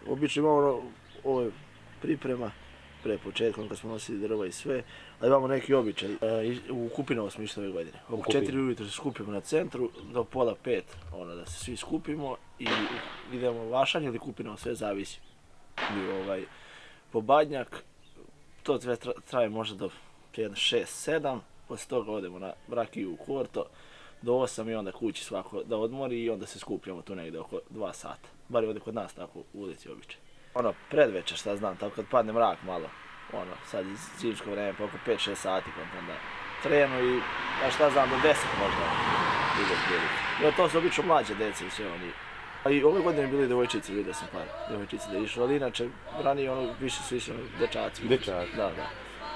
Obično imamo ovo priprema pre početkom kad smo nosili drva i sve, ali imamo neki običaj. U Kupinovo smo išli ove godine. Oko 4 ujutro se skupimo na centru, do pola 5 da se svi skupimo i idemo Vašanje ili Kupinovo, sve zavisi. I po Badnjak, to sve traje možda do 6-7, poslije toga odemo na Brakiju u Korto, do 8 i onda kući svako da odmori i onda se skupljamo tu negdje oko 2 sata. Bar je ovdje kod nas tako u ulici običaj. Predvečer šta znam, tako kad padne mrak malo, sad iz zimsko vreme pa oko 5-6 sati onda trenu i šta znam do 10 možda ide prilike. To su obično mlađe dece i sve oni. I ove godine bili devojčice, vidio sam par devojčice da išlo, ali inače ranije više su išli dečaci. Dečaci? Da.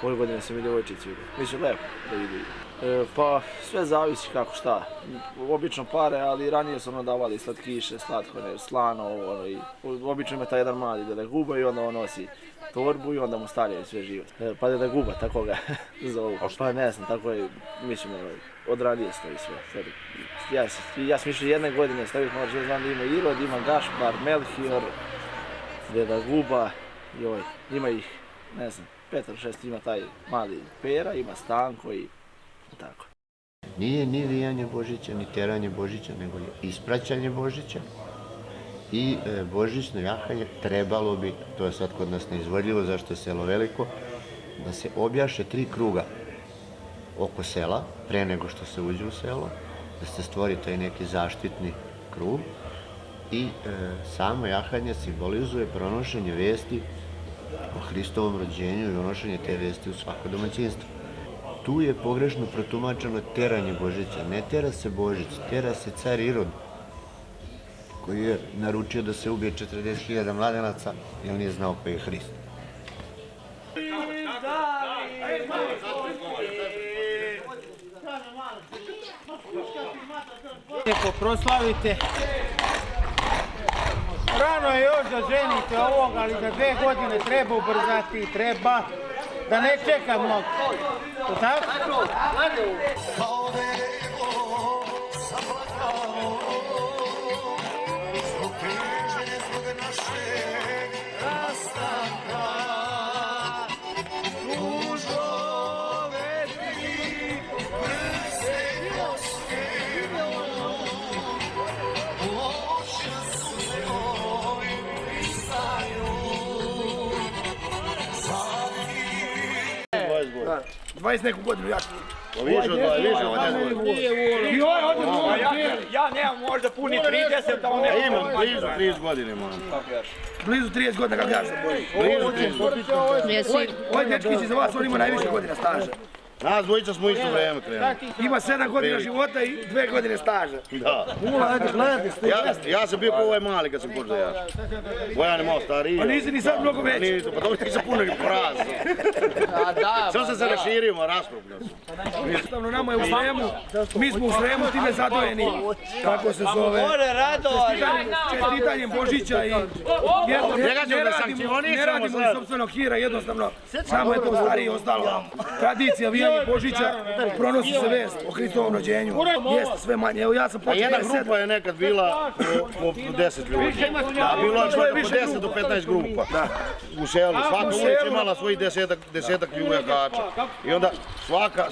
Ove godine sam i devojčice vidio. Mislim lepo da idu. Pa sve zavisi kako šta. Obično pare, ali ranije su davali slatkiše, slatkone, slano, i obično ima taj jedan mali Deda Guba i onda on nosi torbu i onda mu stavljaju sve živo. Pa Deda Guba, tako ga zovu. Pa ne znam, tako je, mislim, od ranije stoji sve. Ja sam išao jedne godine staviti, možda znam da ima Irod, ima Gašpar, Melchior, Deda Guba, ima ih, ne znam, 5-6 ima taj mali Pera, ima Stanko i tako. Nije ni vijanje Božića, ni teranje Božića, nego je ispraćanje Božića i božićno jahanje trebalo bi, to je sad kod nas neizvodljivo, zašto je selo veliko, da se objaše 3 kruga oko sela, pre nego što se uđe u selo, da se stvori taj neki zaštitni krug i samo jahanje simbolizuje pronošenje vesti o Hristovom rođenju i unošenje te vesti u svako domaćinstvo. Tu je pogrešno protumačeno teranje Božića. Ne tera se Božić, tera se car Irod, koji je naručio da se ubije 40.000 mladenaca, jer nije znao ko je Hrist. Lijepo proslavite. Rano je još da ženite ovoga, ali za 2 godine treba ubrzati, treba da ne čeka mnogo. Tako? Da, 20 neku godinu jaču. Više od 20. Ja nemam možda puni 30, da on ne... Imam blizu 30 godine, moram. Blizu 30 godina kako ja sam boji. Blizu 30 godina. Ovaj dečkić za vas, on ima najviše godina staža. Nas dvojica smo isto vreme krenuli. Ima 7 godina života i 2 godine staža. Da. Ja sam bio kao ovaj mali kad sam počeo da jašem. Bojan je malo stariji. Pa nisi ni sad mnogo veći. Pa dobro nisam puno ni porazio. Samo sam se raširio, rasprupno sam. Jednostavno nama je u Sremu, mi smo u Sremu time zadojeni, kako se zove, čestitanjem Božića i ne radimo iz sopstvenog hira, jednostavno samo je to stariji ostalo. Tradicija, navijanje Božića, pronosi se vest o Hristovom rođenju. Jeste sve manje. Evo ja sam A počeo jedna grupa je nekad bila po 10 ljudi. A bilo je po 10 do 15 grupa. U selu. Svaka ulica imala svojih desetak ljubakača. I onda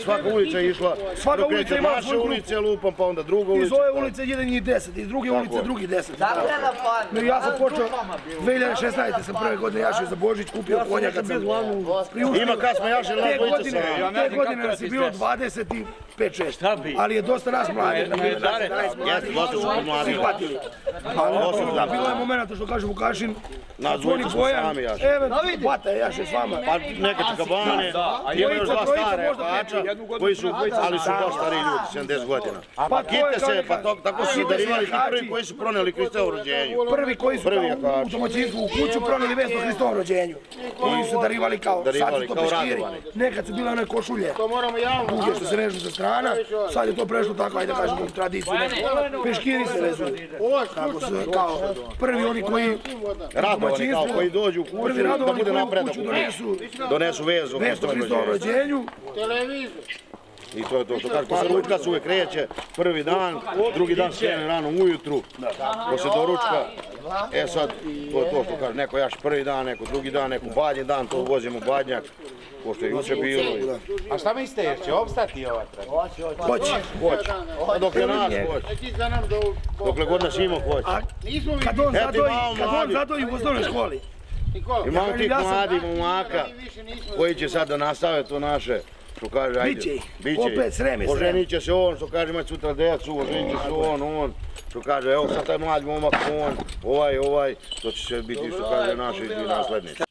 svaka ulica je išla dok kreće naše ulice lupam, pa onda druga ulica. Iz ove ulice ide njih 10, iz druge ulice drugi 10. Ja sam počeo, 2016. sam prve godine jašio za Božić, kupio konja kad sam priuštio. Ima kad smo jašili na dvojica se. Te godine nas je bilo 25-6, ali je dosta nas mladih. Jeste, dosta su mladi. Bilo je momenta što kaže Vukašin, Na dvojica smo sami jašili. Bata je jaše s vama. Pa neke čekabane, ima još dva stare jakača, ali su baš stariji ljudi, 70 godina. Pa kite se, pa tako su darivali ti prvi koji su proneli Hristovo rođenju. Prvi koji su u domaćinstvu u kuću proneli vest o Hristovom rođenju. Koji su darivali kao, sad su to peškiri. Nekad su bile one košulje, duge što se režu sa strana, sad je to prešlo tako, ajde da kažemo, u tradiciju. Peškiri se vezu. Tako su kao prvi oni koji radovani kao koji dođu u kuću da bude napredak u donesu vezu o Hristovom rođenju. I to je to što kaže, posle ručka se uvijek kreće, prvi dan, drugi dan krene rano ujutru, posle doručka. E sad, to je to što kaže, neko jaš prvi dan, neko drugi dan, neko badnji dan, to vozimo badnjak, pošto je juče bilo. A šta mislite, jer će opstati ova tradicija? Hoće. A dok je nas hoće. Dokle god nas ima hoće. Kad on zadoji u osnovnoj školi. Imamo tih mladih momaka koji će sad da nastave to naše, što kaže, ajde. Biće ih, opet sreme. Oženit će se on, što kaže, imati sutra decu, oženit će se on, što kaže, evo sad taj mlad momak, on, ovaj, to će se biti, što kaže, naši naslednici.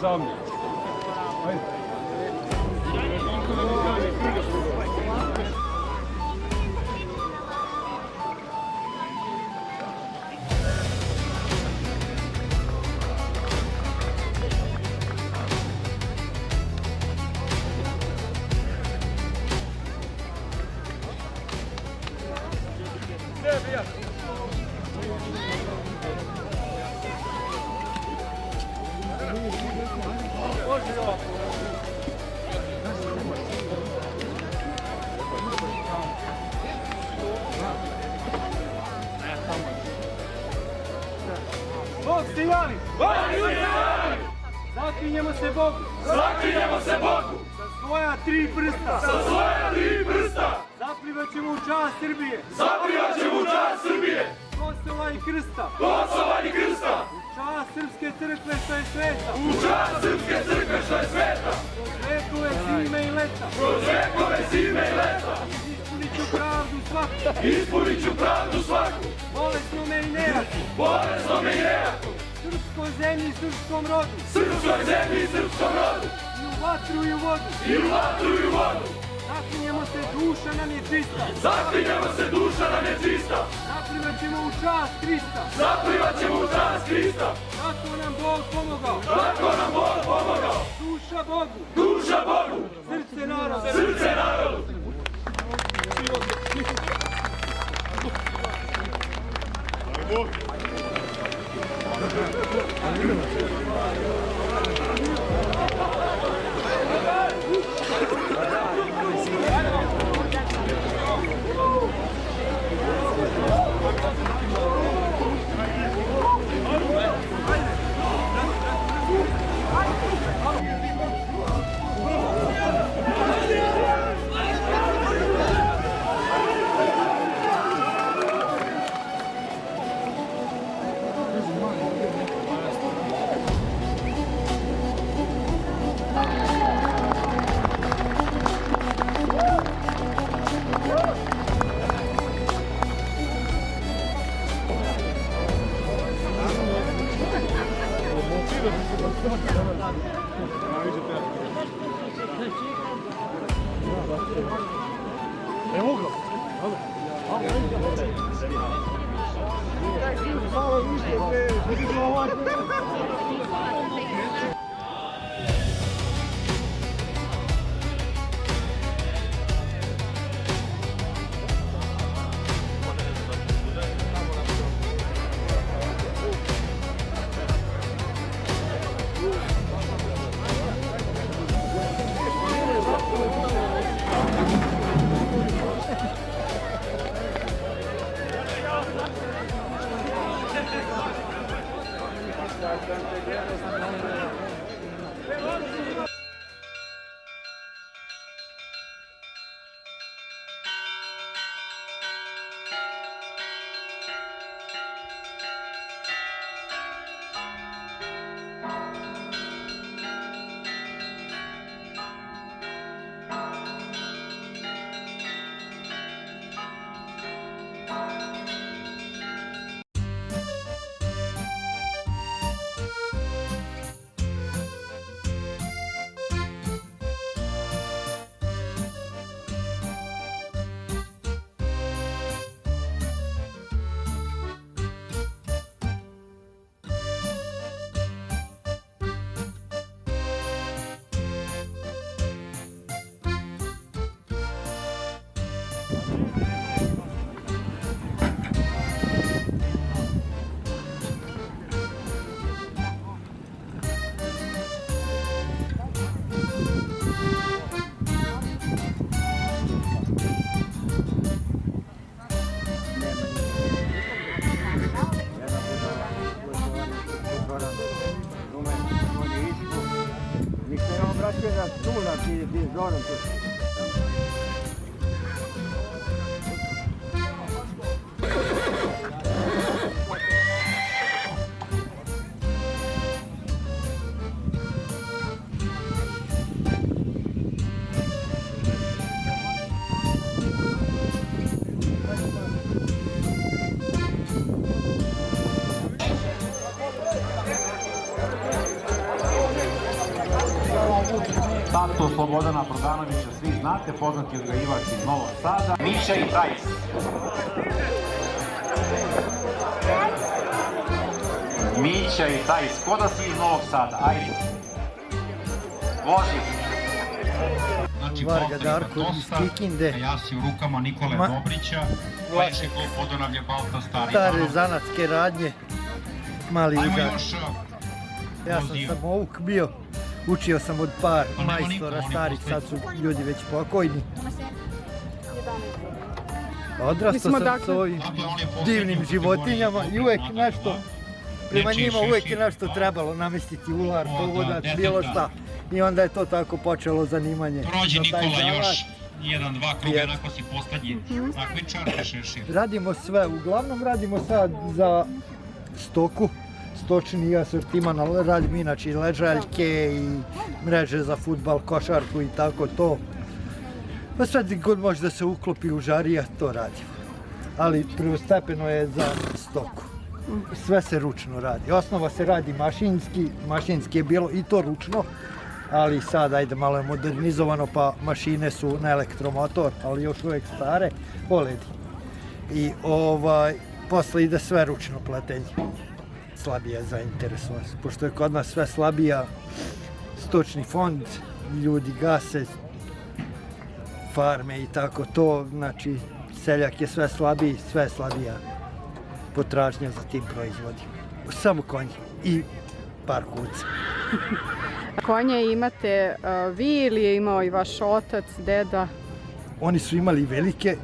Za mne. Bog ste Ivani! Zaklinjemo se Bogu! Zaklinjemo se Bogu! Sa svoja tri prsta! Sa svoja tri prsta! Zaplivat ćemo u čast Srbije! Zaplivat ćemo u čast Srbije! Kosova i krsta! Kosova i krsta! U čast Srpske crkve što je sveta! U čast Srpske crkve što je sveta! Kroz vekove zime i leta! Kroz vekove zime i leta! Ispunit ću pravdu svaku! Ispunit ću pravdu svaku! Bolesnome i nejaku! Bolesnome i nejaku! Srpskoj zemlji i srpskom rodu! Srpskoj zemlji i srpskom rodu! I u vatru i u vodu! I u vatru i u vodu! Zaklinjemo se, duša nam je čista! Zaklinjemo se, duša nam je čista! Zaklinjemo Zaplivaćemo u čast Krista. Zaplivaćemo u čast Krista. Tako nam Bog pomogao. Tako nam Bog pomogao. Duša Bogu. Duša Bogu. Srce narodu. Srce narodu. Tato Slobodana Brodanovića, svi znate, poznati odgajivač iz Novog Sada. Miša i Tajs. Mića i Tajs, ko da si iz Novog Sada, ajde. Vozi. Znači, Varga Darko iz Kikinde. Ja si u rukama Nikole Dobrića. Pleše ko Podonavlje Balta Stari. Stare zanatske radnje. Mali Ajmo uzak. još. Ja sam samouk bio. Učio sam od par majstora starih, sad su ljudi već pokojni. Odrastao sam s ovim divnim životinjama i uvek nešto, prema njima uvek je nešto trebalo namestiti, ular, pogodac, bilo šta. I onda je to tako počelo zanimanje. Prođi Nikola još 1-2 kruga, onako si poslednji takmičar, Šešir. Radimo sve, uglavnom radimo sad za stoku. Stočni asortiman, radim inače i ležaljke i mreže za fudbal, košarku i tako to. Pa sve god može da se uklopi u žarija, to radimo. Ali prvostepeno je za stoku. Sve se ručno radi. Osnova se radi mašinski je bilo i to ručno, ali sad ajde malo je modernizovano pa mašine su na elektromotor, ali još uvijek stare, poledi. I posle ide sve ručno pletenje. Slabija zainteresovanost. Pošto je kod nas sve slabija, stočni fond, ljudi gase, farme i tako to, znači seljak je sve slabiji, sve slabija potražnja za tim proizvodima. Samo konji i par kuca. Konje imate vi ili je imao i vaš otac, deda? Oni su imali velike,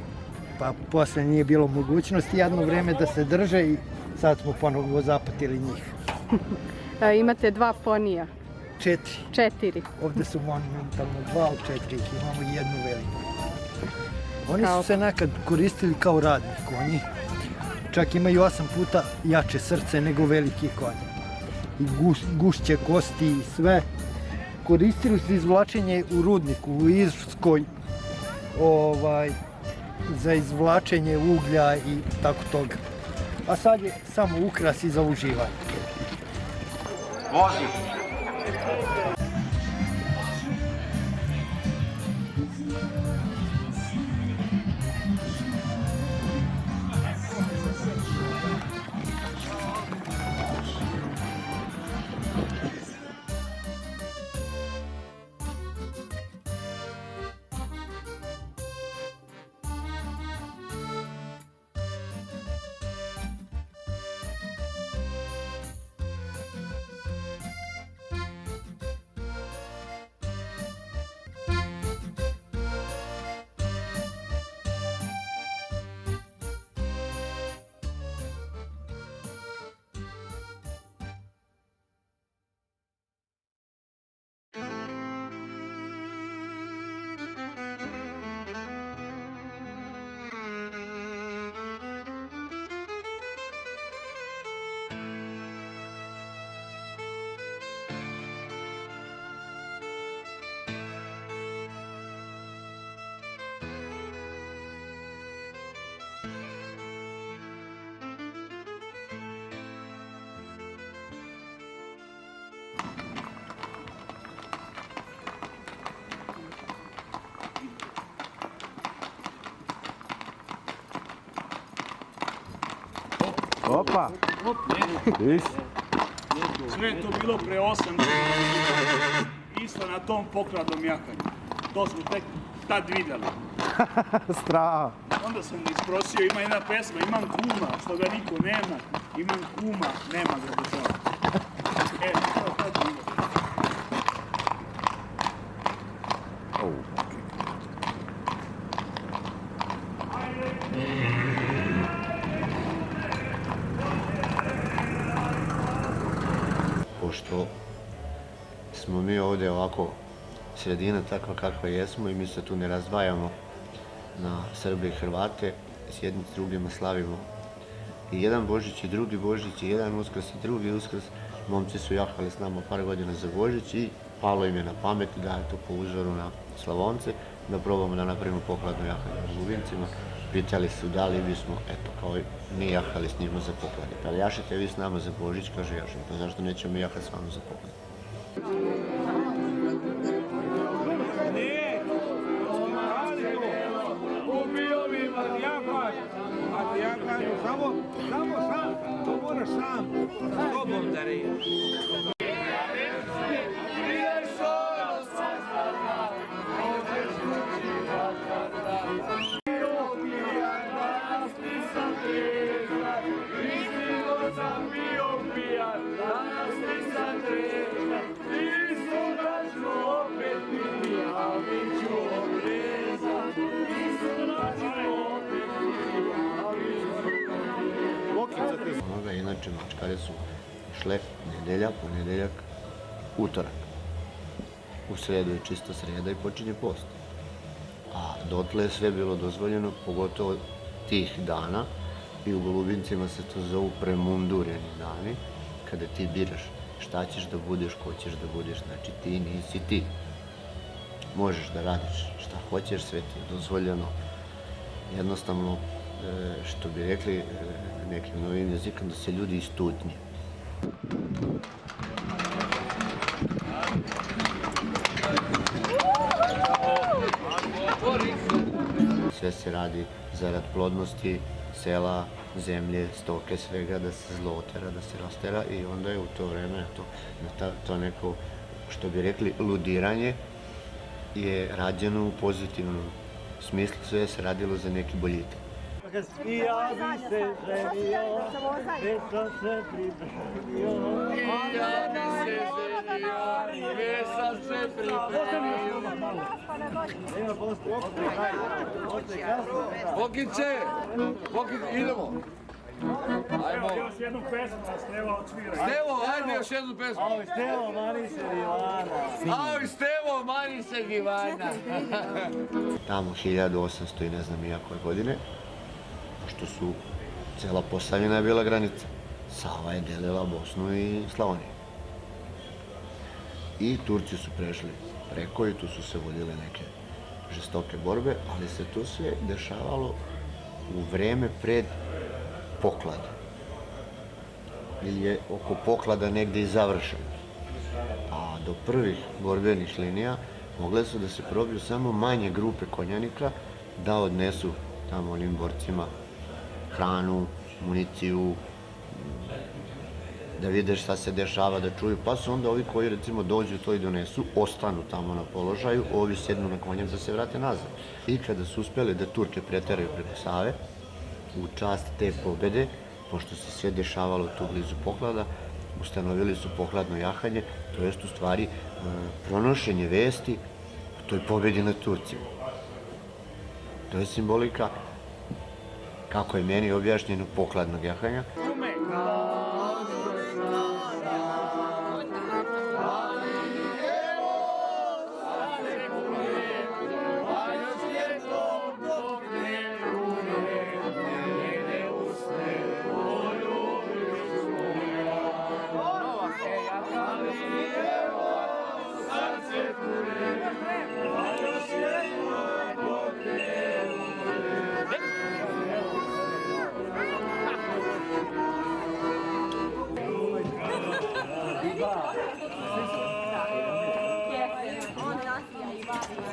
pa posle nije bilo mogućnosti jedno vreme da se drže i sad smo ponovo zapatili njih. Imate 2 ponija? 4. 4. Ovde su monumentalno 2 od 4, imamo i jednu veliku. Oni su se nekad koristili kao radni konji. Čak imaju 8 puta jače srce nego veliki konji. I gušće kosti i sve. Koristili su izvlačenje u rudniku, u Irskoj, za izvlačenje uglja i tako toga. A sad je samo ukras i za uživanje. Vozi! Opa! Sve je to bilo pre 8 godina. Isto na tom pokladnom jahanju. To smo tek tad vidjeli. Strava! Onda sam isprosio, ima jedna pesma, imam kuma, što ga niko nema. Imam kuma, nema ga država. E, to je tad bilo. Pošto smo mi ovdje ovako sredina takva kakva jesmo i mi se tu ne razdvajamo na Srbe i Hrvate, s jednim s drugima slavimo i jedan Božić i drugi Božić i jedan Uskrs i drugi Uskrs. Momci su jahali s nama par godina za Božić i palo im je na pamet da je to po uzoru na Slavonce, da probamo da napravimo pokladno jahanje na Lubincima. Pitali su da li bismo, eto, kao mi jahali s njima za poklade. Pa jašite vi s nama za Božić, kaže jašim, pa zašto nećemo mi jahati s vama za poklade? Samo sam, to moraš sam, sa sobom da reješ. Inače, mačkare su šle nedelja, ponedeljak, utorak. U sredu je čisto sreda i počinje post. A dotle je sve bilo dozvoljeno, pogotovo tih dana. I u Golubincima se to zovu premundureni dani, kada ti biraš šta ćeš da budeš, ko ćeš da budeš, znači ti nisi ti. Možeš da radiš šta hoćeš, sve ti je dozvoljeno. Jednostavno, što bi rekli nekim novim jezikom, da se ljudi istutnje. Sve se radi zarad plodnosti sela, zemlje, stoke, svega, da se zlotera, da se rastera i onda je u to vreme to neko, što bi rekli, ludiranje je rađeno u pozitivnom smislu, sve se radilo za neki boljitak. I ja bi se ženio, već sam se pripremio. I ja bi se ženio, već sam se pripremio. Bokiće, idemo. Evo, još jednu pesmu da Stevo odsvira. Stevo, ajde još jednu pesmu. Aj, Stevo, mani se divana. Aj, Stevo, mani se divana. Tamo 1800 i ne znam ijakoj godine, pošto su cela Posavina je bila granica. Sava je delila Bosnu i Slavoniju. I Turci su prešli preko i tu su se vodile neke žestoke borbe, ali se to sve dešavalo u vreme pred poklada. Ili je oko poklada negde i završeno. A do prvih borbenih linija mogle su da se probiju samo manje grupe konjanika da odnesu tamo onim borcima hranu, municiju, da vide šta se dešava, da čuju, pa su onda ovi koji recimo dođu to i donesu, ostanu tamo na položaju, ovi sjednu na konjem da se vrate nazad. I kada su uspjeli da Turke preteraju preko Save, u čast te pobede, pošto se sve dešavalo tu blizu poklada, ustanovili su pokladno jahanje, to jest u stvari pronošenje vesti o toj pobedi nad Turcima. To je simbolika, kako je meni objašnjeno, pokladnog jahanja.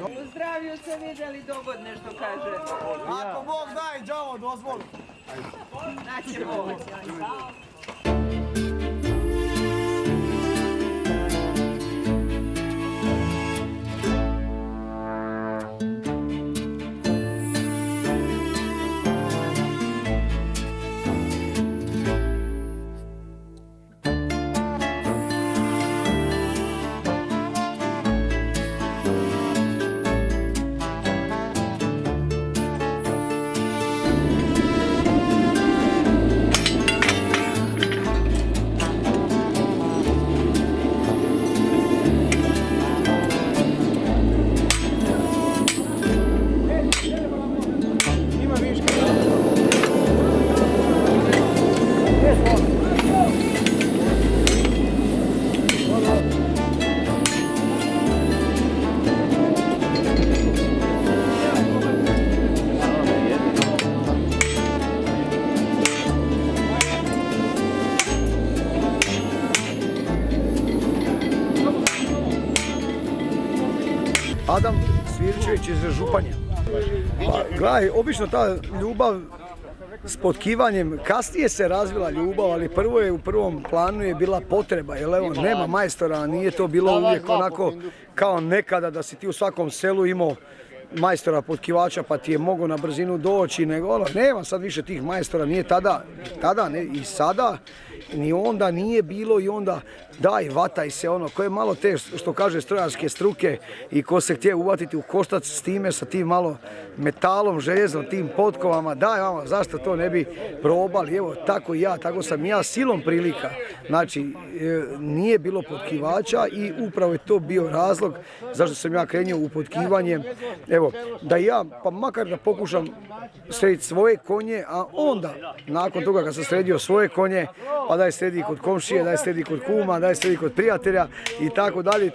U zdravlju se vidjeli dogodne, što kaže. Ako Bog da i đavo dozvoli. Naće Bog. Adam Svirčević iz Županja. Pa, gledaj, obično ta ljubav s potkivanjem, kasnije se razvila ljubav, ali prvo je u prvom planu je bila potreba, jer evo, nema majstora, nije to bilo uvijek onako kao nekada da si ti u svakom selu imao majstora potkivača pa ti je mogao na brzinu doći, nego ono, nema sad više tih majstora, nije tada ne, i sada, ni onda nije bilo i onda daj, vataj se, ono, ko je malo te, što kaže, strojarske struke i ko se htije uvatiti u koštac s time, sa tim malo metalom, željezom, tim potkovama, daj vama, zašto to ne bi probali, evo, tako i ja, tako sam ja, silom prilika, znači, nije bilo potkivača i upravo je to bio razlog zašto sam ja krenuo u potkivanje, evo, da ja, pa makar da pokušam srediti svoje konje, a onda, nakon toga kad sam sredio svoje konje, pa daj sredi kod komšije, daj sredi kod kuma, daj sredi kod prijatelja i tako dalje,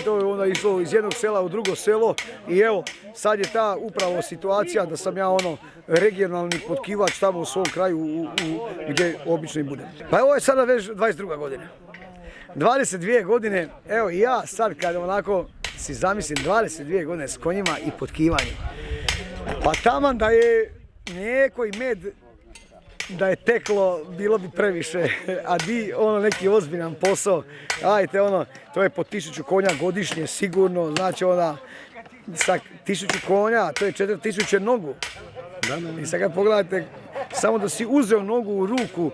to je onda išlo iz jednog sela u drugo selo i evo, sad je ta upravo situacija da sam ja ono regionalni potkivač tamo u svom kraju gdje obično i budem. Pa ovo je sada već 22. godina. 22 godine, evo i ja sad kad onako si zamislim 22 godine s konjima i potkivanjem. Pa taman da je mlijeko i med da je teklo, bilo bi previše, a di ono neki ozbiljan posao, ajte ono, to je po 1000 konja godišnje sigurno, znači ona sa 1000 konja, to je 4000 nogu. I sad kad pogledate, samo da si uzeo nogu u ruku,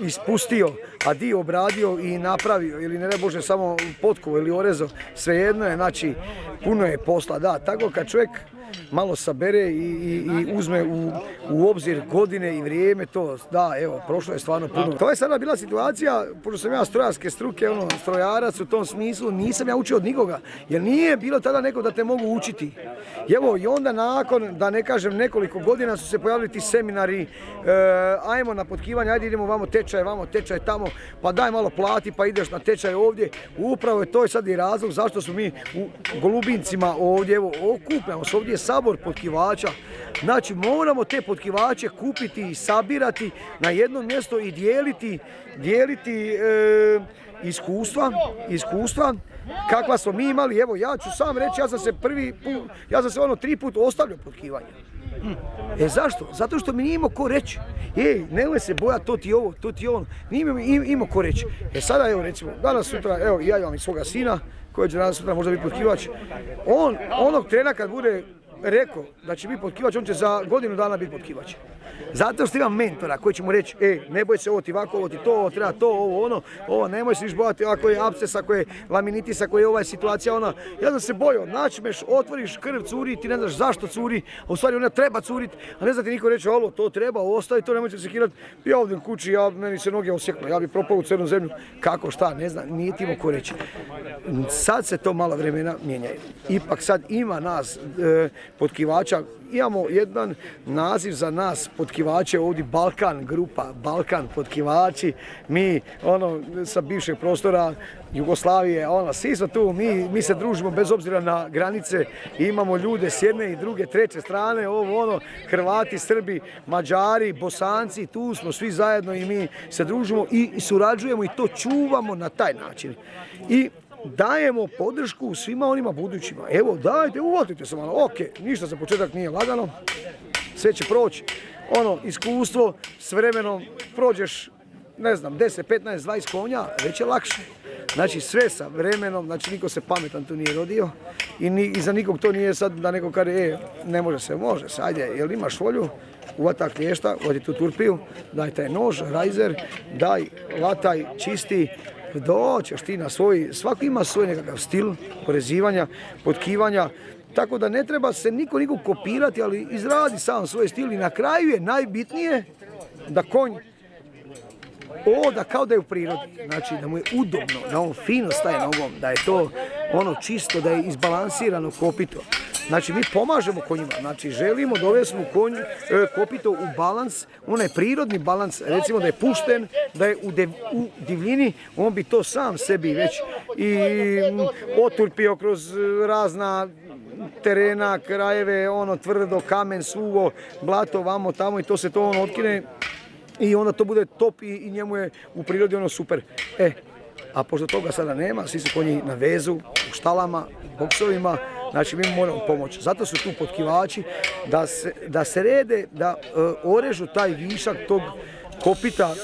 ispustio, a di obradio i napravio, ili ne Bože samo potkovo ili orezo, svejedno je, znači puno je posla, da, tako kad čovjek malo sabere i uzme u obzir godine i vrijeme, to da, evo, prošlo je stvarno puno. To je sada bila situacija, pošto sam ja strojarske struke, ono, strojarac u tom smislu, nisam ja učio od nikoga, jer nije bilo tada neko da te mogu učiti. Evo, i onda nakon, da ne kažem nekoliko godina, su se pojavili ti seminari, ajmo na potkivanje, ajde idemo vamo tečaj tamo, pa daj malo plati, pa ideš na tečaj ovdje. Upravo je to sad i razlog zašto su mi u Golubincima ovdje, evo, okupljamo se, ovdje je sabor potkivača. Znači, moramo te potkivače kupiti i sabirati na jedno mjesto i dijeliti iskustva kakva smo mi imali. Evo, ja ću sam reći, ja sam se 3 puta ostavljao potkivanje. Zašto? Zato što mi nije imao ko reći. Nemoj se bojati, to ti je ovo. Nije imao ko reći. Sada, evo, recimo, danas, sutra, evo, ja imam i svoga sina, koji će danas, sutra možda biti potkivač. On, onog trena kad bude rekao da će biti potkivač, on će za godinu dana biti potkivač. Zato što imam mentora koji će mu reći, ne boj se, ovo ti ovako, ovo ti to, ovo treba to, ovo, nemoj se viš bojati, ako je absces, ako je laminitis, ako je ova situacija, ona. Ja sam se bojao, načmeš, otvoriš, krv curi, ti ne znaš zašto curi, a u stvari ona treba curit, a ne zna ti niko reći, to treba, ostavi to, nemojte se kirati. Ja ovdje u kući, meni se noge osjeknu, ja bi propao u crnu zemlju, kako, šta, ne znam, nije ti imao ko reći. Sad se to malo vremena mijenjaju. Ipak sad ima nas potkivača, imamo jedan naziv za nas potkivače ovdje, Balkan grupa, Balkan potkivači, mi sa bivšeg prostora Jugoslavije, svi smo tu, mi se družimo bez obzira na granice, imamo ljude s jedne i druge, treće strane, Hrvati, Srbi, Mađari, Bosanci, tu smo svi zajedno i mi se družimo i surađujemo i to čuvamo na taj način. I dajemo podršku svima onima budućima. Evo, dajte, uvotite se malo. Ok, ništa za početak nije lagano, sve će proći. Iskustvo, s vremenom prođeš, ne znam, 10, 15, 20 konja, već je lakše. Znači, sve sa vremenom, znači, niko se pametan tu nije rodio i za nikog to nije sad da neko kaže, ne može se, ajde, jel imaš volju, uvata klješta, uvati tu turpiju, daj taj nož, rajzer, daj, vataj, čisti, doćeš ti na svoj, svako ima svoj nekakav stil porezivanja, potkivanja, tako da ne treba se nikog kopirati, ali izradi sam svoj stil i na kraju je najbitnije da konj da kao da je u prirodi, znači da mu je udobno, da on fino staje nogom, da je to čisto, da je izbalansirano kopito. Znači mi pomažemo konjima, znači želimo dovesti mu kopito u balans, onaj prirodni balans, recimo da je pušten, da je u divljini, on bi to sam sebi već i oturpio kroz razna terena, krajeve, tvrdo, kamen, suvo, blato, vamo, tamo i to se to otkine i onda to bude top i njemu je u prirodi super. A pošto toga sada nema, svi su konji na vezu, u štalama, boksovima, znači mi moramo pomoći. Zato su tu potkivači da se rede, da orežu taj višak tog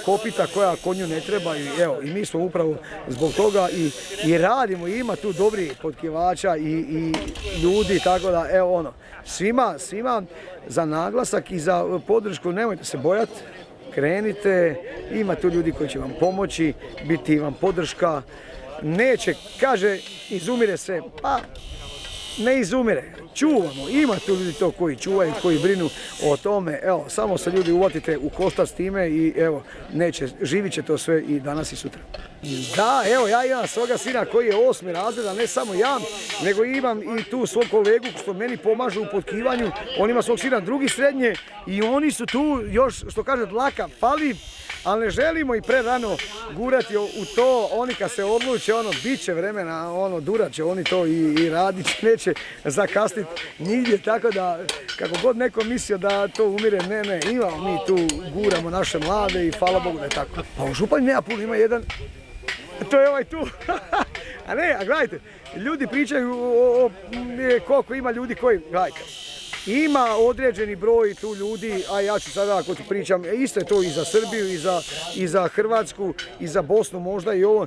kopita koja konju ne treba i mi smo upravo zbog toga i radimo, i ima tu dobrih potkivača i ljudi, tako da svima za naglasak i za podršku nemojte se bojati. Krenite, ima tu ljudi koji će vam pomoći, biti vam podrška. Neće, kaže, izumire sve, pa ne izumire, čuvamo, ima tu ljudi to koji čuvaju, koji brinu o tome, samo se ljudi uvatite u koštac s time i živit će to sve i danas i sutra. Da, ja imam svoga sina koji je 8. razred, a ne samo ja, nego imam i tu svog kolegu što meni pomažu u potkivanju, on ima svog sina 2. srednje i oni su tu još, što kaže, dlaka fali, ali ne želimo i prerano gurati u to, oni kad se odluče, bit će vremena, durat će oni to i radit će, neće zakasniti nigdje, tako da kako god neko mislio da to umire, ne, imamo mi tu, guramo naše mlade i hvala Bogu da je tako. Pa u Županji nema puno, ima jedan, to je ovaj tu, a gledajte, ljudi pričaju koliko ima ljudi koji, gledajte, ima određeni broj tu ljudi, a ja ću sada ako ću pričam, isto je to i za Srbiju, i za Hrvatsku, i za Bosnu možda i ovo.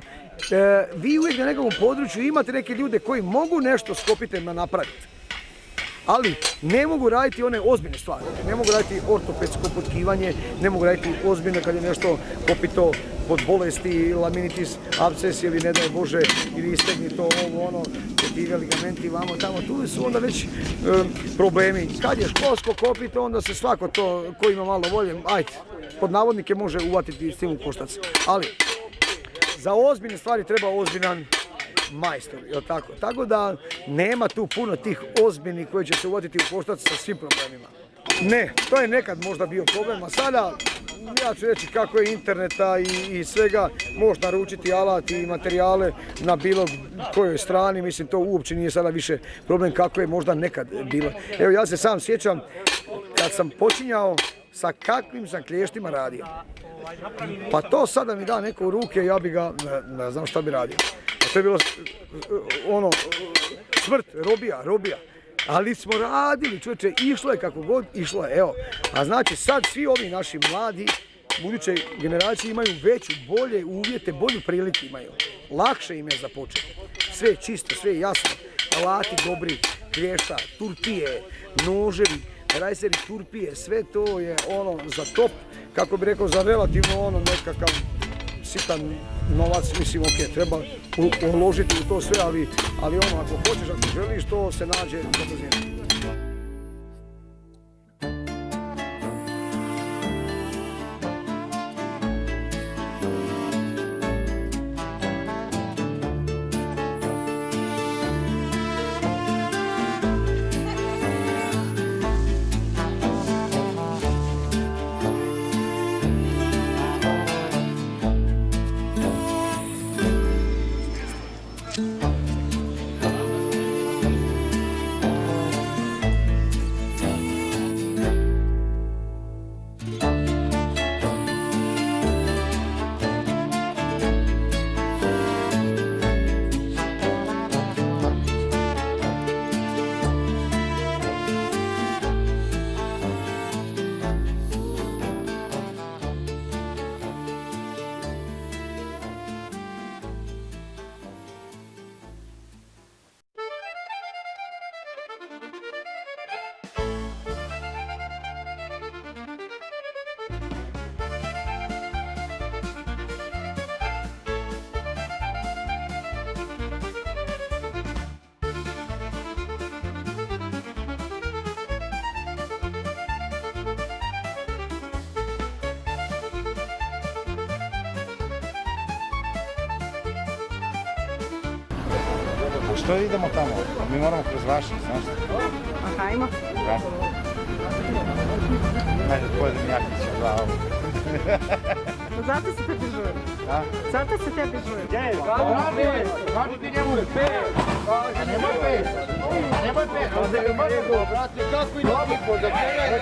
Vi uvijek na nekom području imate neke ljude koji mogu nešto s kopitima napraviti. Ali ne mogu raditi one ozbiljne stvari, ne mogu raditi ortopedsko potkivanje, ne mogu raditi ozbiljno kad je nešto kopito pod bolesti, laminitis, absces ili ne daj Bože, ili istegnito ovo, ono, ti ligamenti vamo tamo, tu su onda već problemi. Kad je školsko kopito, onda se svako to, ko ima malo volje, ajde, pod navodnike može uvatiti s tim u koštac. Ali, za ozbiljne stvari treba ozbiljan majstor, jel tako? Tako da nema tu puno tih ozbiljnih koji će se uvatiti u koštac sa svim problemima. Ne, to je nekad možda bio problem, a sada ja ću reći kako je interneta i svega, možeš naručiti alat i materijale na bilo kojoj strani, mislim to uopće nije sada više problem kako je možda nekad bilo. Evo ja se sam sjećam kad sam počinjao sa kakvim sam klještima radio. Pa to sada mi da neko u ruke, ja bi ga, ne znam šta bi radio. To je bilo ono, smrt, robija. Ali smo radili, čovječe, išlo je kako god, išlo je, evo. A znači sad svi ovi naši mladi, buduće generacije imaju veću, bolje uvjete, bolju priliku imaju. Lakše im je započeti. Sve je čisto, sve je jasno. Alati dobri, klješta, turpije, noževi, rajseri, turpije, sve to je ono za top, kako bi rekao, za relativno ono nekakav sitan novac, mislim, ok, treba uložiti u to sve, ali ono, ako hoćeš, ako želiš, to se nađe za brzinu. Što idemo tamo? Mi moramo kroz vaše, znaš? A hajmo. Da. Ajde, pojedem jakić u glavu. Zato se tebi žuje. A? Zato se tebi žuje. Gdje je? Kako ti njemu? Nemoj pet. Nemoj pet. Brate, kako ide tipo? Da kjera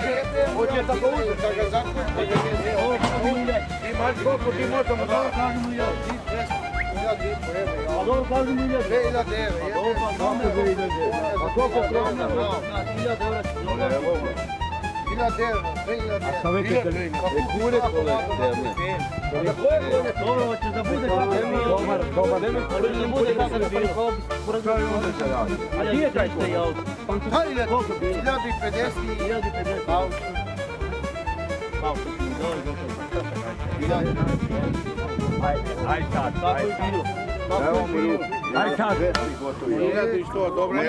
hoće tako uzeti, da ga zakući. Ti maš koliko ti možemo da kažemo ja. A dobro kažemo 1000 evra. 2000 evra. A koliko krona? 1000 evra. 1000 evra, 2000 evra. A savete je kure kole terne. Da koje kole? Dobro, hoćeš da bude kako je bio. Dobar. Da bude kako je bio. A gdje je taj koji auto? Hajde, 1050. 1050. Auto. Aj sad. Tako je bilo. Evo mi ruku. Aj sad. Gledaj što, dobro.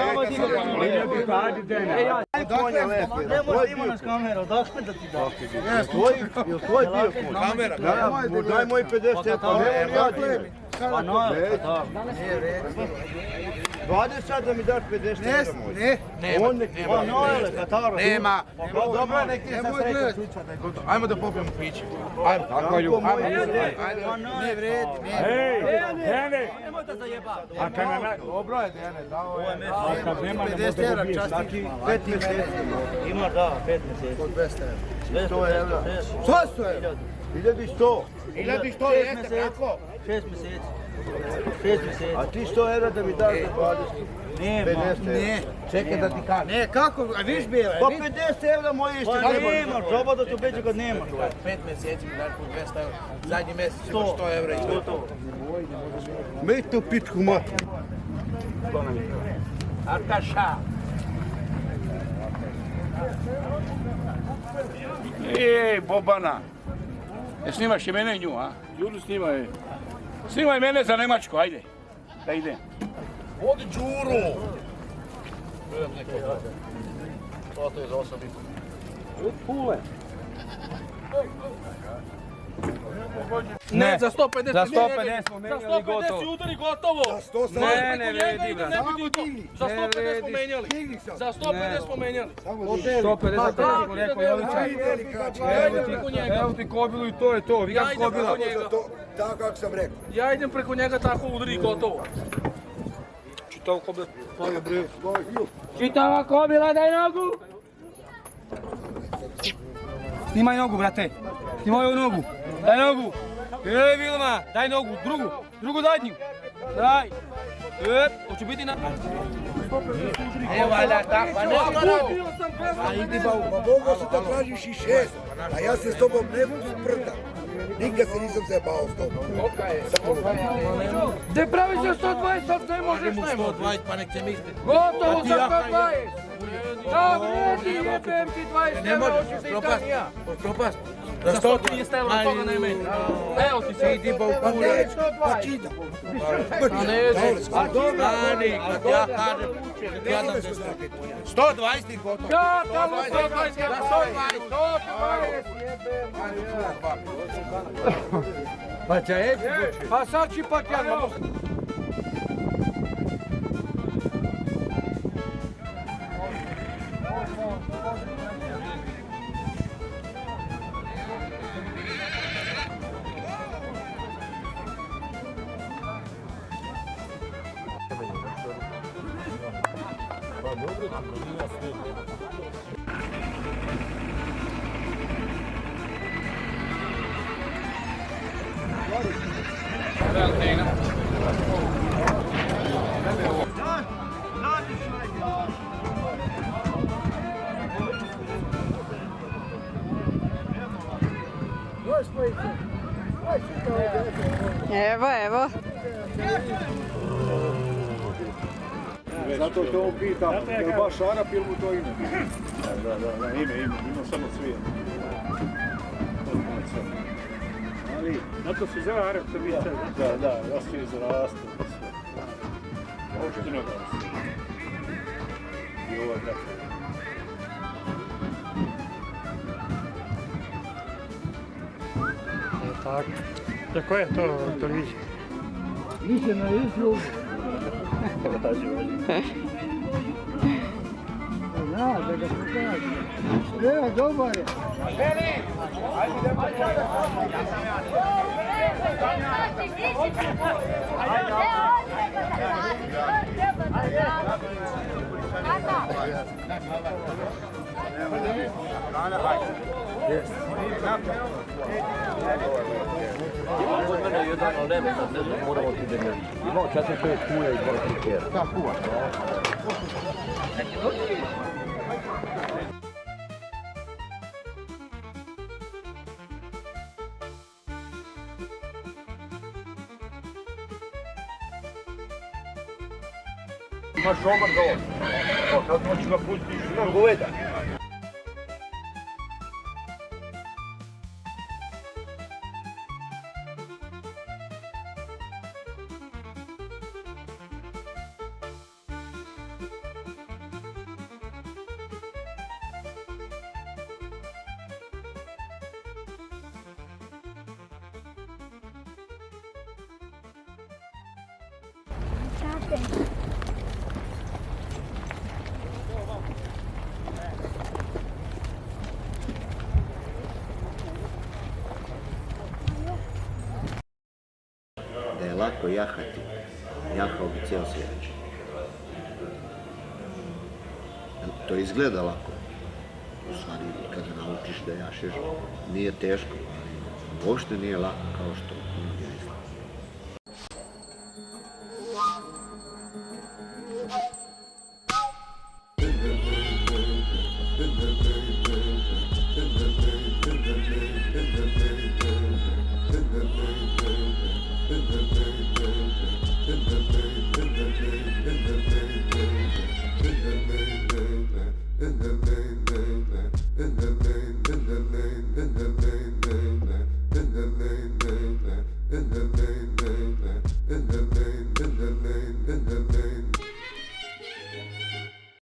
Ajde, Dene. Odakle lepi? Nemoj ima nas kamera, odakle da ti da? Jel tvoj bio kod? Kamera. Daj moj 50 centa. Pa no, nije vredi. 20 da mi daš 50 centa moj. Ne. Nema. Dobro, nek ti se sreća sluča. Ajmo da popijemo piće. Ajmo. Tako ljubav. Ne vredi. Dene. Nemoj da zajeba. A kad nam... Dobro je, Dene. Dao je. A kad nema, ne može da ubiješ. Znači, 5 mjeseci. Ima, da, 5 mjeseci. Od 200 evra. 100 evra. 100 evra. 1100. 1100 jeste, tako? 6 mjeseci. 6 mjeseci. A ti 100 evra da mi daš za 20? Ne. Čekaj da ti kažem. Ne, kako? A viš bilo? Pa 50 evra moje ište treba. Pa nemaš, džoba da ti obeću kad nemaš. 5 mjeseci mi daš po 200 evra. Zadnji mjesec ima 100 evra i to. Me tu pitku matu. Artaša. Ej, Bobana. Snimaš i mene i nju, a? Đuru snimaj. Snimaj mene za Nemačku, ajde. Da idem. Vodi Đuru. To je za 8,5. Pule. Ne, za 150 za 150 smo menjali gotovo. Za 150 udari gotovo. Ne vredi, brat. Za 150 smo menjali. Za 150 smo menjali. 150 preko rekao Jelića. Evo ti kobilu i to je to. Vi kako kobila? Tako kako sam rekao. Ja idem preko njega tako udari gotovo. Čitava kobila. Čitava kobila, daj nogu! Snimaj nogu, brate. Snimaj ovu nogu. Daj nogu. Vilma, daj nogu. Drugu zadnju. Daj. Hoću biti na... Evo, valjda tako, pa ne pa idi ba, pa mogo si da tražiš i 6, a ja se s tobom ne sprdam. Nikad se nisam se bao s tobom. Gde pravi se 120, sad ne možeš ne možeš. 120, pa nek se misli. Gotovo za 120. Da vredi, jebem ti 20 Ne evra, možeš, hoću se Italija. propast. Za 130 evra toga ne meni. Evo ti se idi ba u kure. Pa čita. A neće. Stani, kad ja kažem, ja dam se strpiti. 120 i gotovo. Ja tamo 120, Za 120, 120, jebem. Pa će eti. Pa sad ću pak ja ne mogu. Evo. Zato te on pita, je li baš Arap ili mu to ime? Da, ime, ima samo cvijet. Ali, Zato se zove Arap Srbica. da, ja se izrastu. Opštino Glas. I ovo je tako. Tako. Za koje je to televizija? Više na YouTube. Da ga pokaži. Evo, dobar je. Kod mene je jedan, ali nema sad, ne znam, moramo ti da imao 4-5 kulja i 2 krikera. Da, kuva. Imaš šomar za ovo. Sad moću ga pustiti, imam goveda. Da je lako jahati, jahao bi cijel svijet. To izgleda lako. U stvari, kada naučiš da jašeš, nije teško, ali uopšte nije lako kao što mnogi misle. In the name